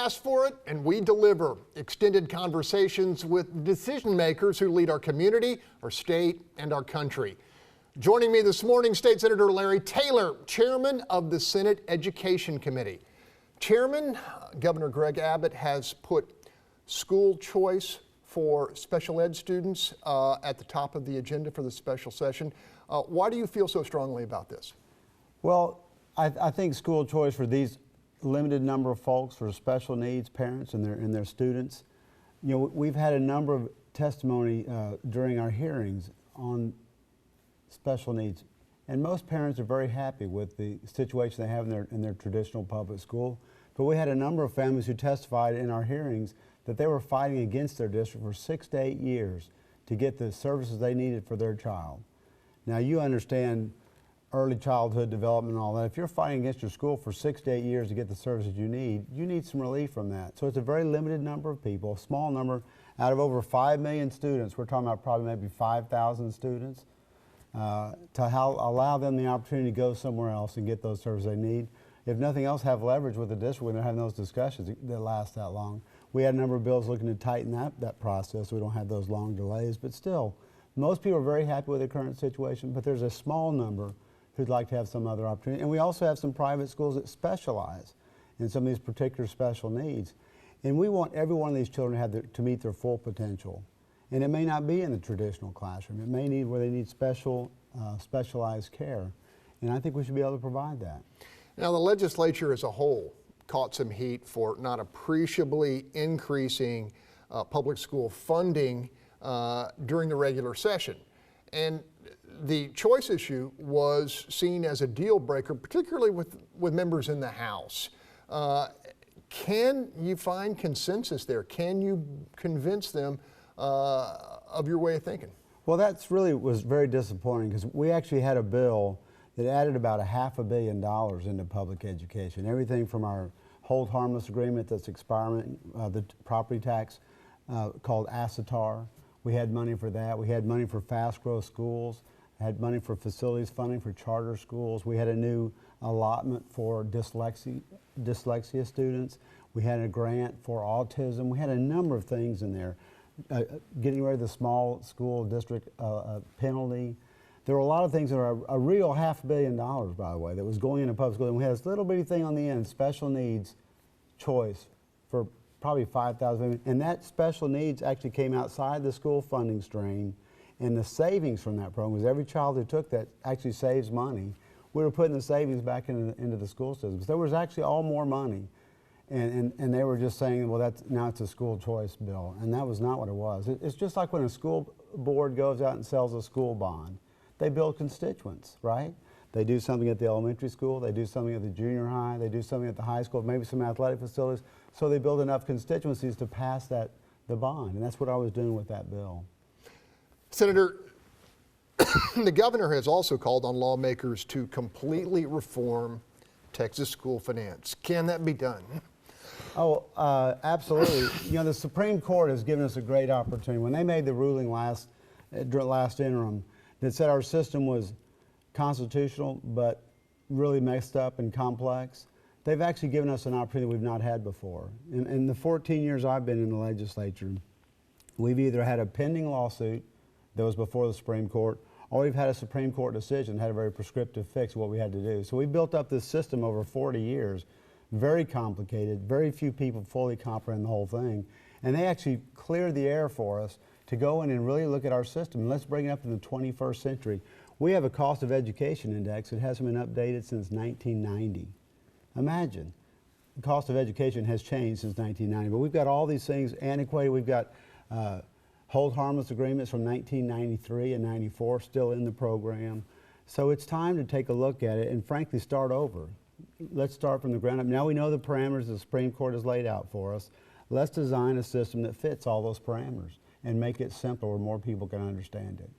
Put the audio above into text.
ask for it, and we deliver. Extended conversations with decision makers who lead our community, our state, and our country. Joining me this morning, State Senator Larry Taylor, Chairman of the Senate Education Committee. Chairman, Governor Greg Abbott has put school choice for special ed students at the top of the agenda for the special session. Why do you feel so strongly about this? Well, I think school choice for these limited number of folks, for special needs parents and their students. You know, we've had a number of testimony during our hearings on special needs, and most parents are very happy with the situation they have in their traditional public school. But we had a number of families who testified in our hearings that they were fighting against their district for 6 to 8 years to get the services they needed for their child. Now, you understand early childhood development and all that. If you're fighting against your school for 6 to 8 years to get the services you need some relief from that. So it's a very limited number of people, a small number. Out of over 5 million students, we're talking about probably maybe 5,000 students, to allow them the opportunity to go somewhere else and get those services they need. If nothing else, have leverage with the district when they're having those discussions that last that long. We had a number of bills looking to tighten that process so we don't have those long delays, but still, most people are very happy with the current situation, but there's a small number who'd like to have some other opportunity. And we also have some private schools that specialize in some of these particular special needs. And we want every one of these children to meet their full potential. And it may not be in the traditional classroom. It may need where they need specialized care. And I think we should be able to provide that. Now, the legislature as a whole caught some heat for not appreciably increasing public school funding during the regular session. And the choice issue was seen as a deal breaker, particularly with members in the House. Can you find consensus there? Can you convince them of your way of thinking? Well, that's really was very disappointing because we actually had a bill that added about $500 million into public education. Everything from our hold harmless agreement that's expiring, the property tax called ASETAR. We had money for that. We had money for fast growth schools, had money for facilities funding for charter schools. We had a new allotment for dyslexia students. We had a grant for autism. We had a number of things in there. Getting rid of the small school district penalty. There were a lot of things that are a real $500 million, by the way, that was going into public school. And we had this little bitty thing on the end, special needs choice for probably 5,000, and that special needs actually came outside the school funding stream, and the savings from that program, because every child who took that actually saves money. We were putting the savings back into the school system. So there was actually all more money, and they were just saying, well, now it's a school choice bill, and that was not what it was. It's just like when a school board goes out and sells a school bond. They build constituents, right? They do something at the elementary school, they do something at the junior high, they do something at the high school, maybe some athletic facilities. So they build enough constituencies to pass the bond, and that's what I was doing with that bill. Senator, the governor has also called on lawmakers to completely reform Texas school finance. Can that be done? Oh, absolutely. You know, the Supreme Court has given us a great opportunity. When they made the ruling last interim that said our system was constitutional but really messed up and complex, they've actually given us an opportunity we've not had before. In the 14 years I've been in the legislature, we've either had a pending lawsuit that was before the Supreme Court, or we've had a Supreme Court decision that had a very prescriptive fix of what we had to do. So we built up this system over 40 years, very complicated, very few people fully comprehend the whole thing, and they actually cleared the air for us to go in and really look at our system. And let's bring it up in the 21st century. We have a cost of education index that hasn't been updated since 1990. Imagine, the cost of education has changed since 1990, but we've got all these things antiquated. We've got hold harmless agreements from 1993 and 94 still in the program. So it's time to take a look at it and frankly start over. Let's start from the ground up. Now we know the parameters the Supreme Court has laid out for us. Let's design a system that fits all those parameters and make it simple where more people can understand it.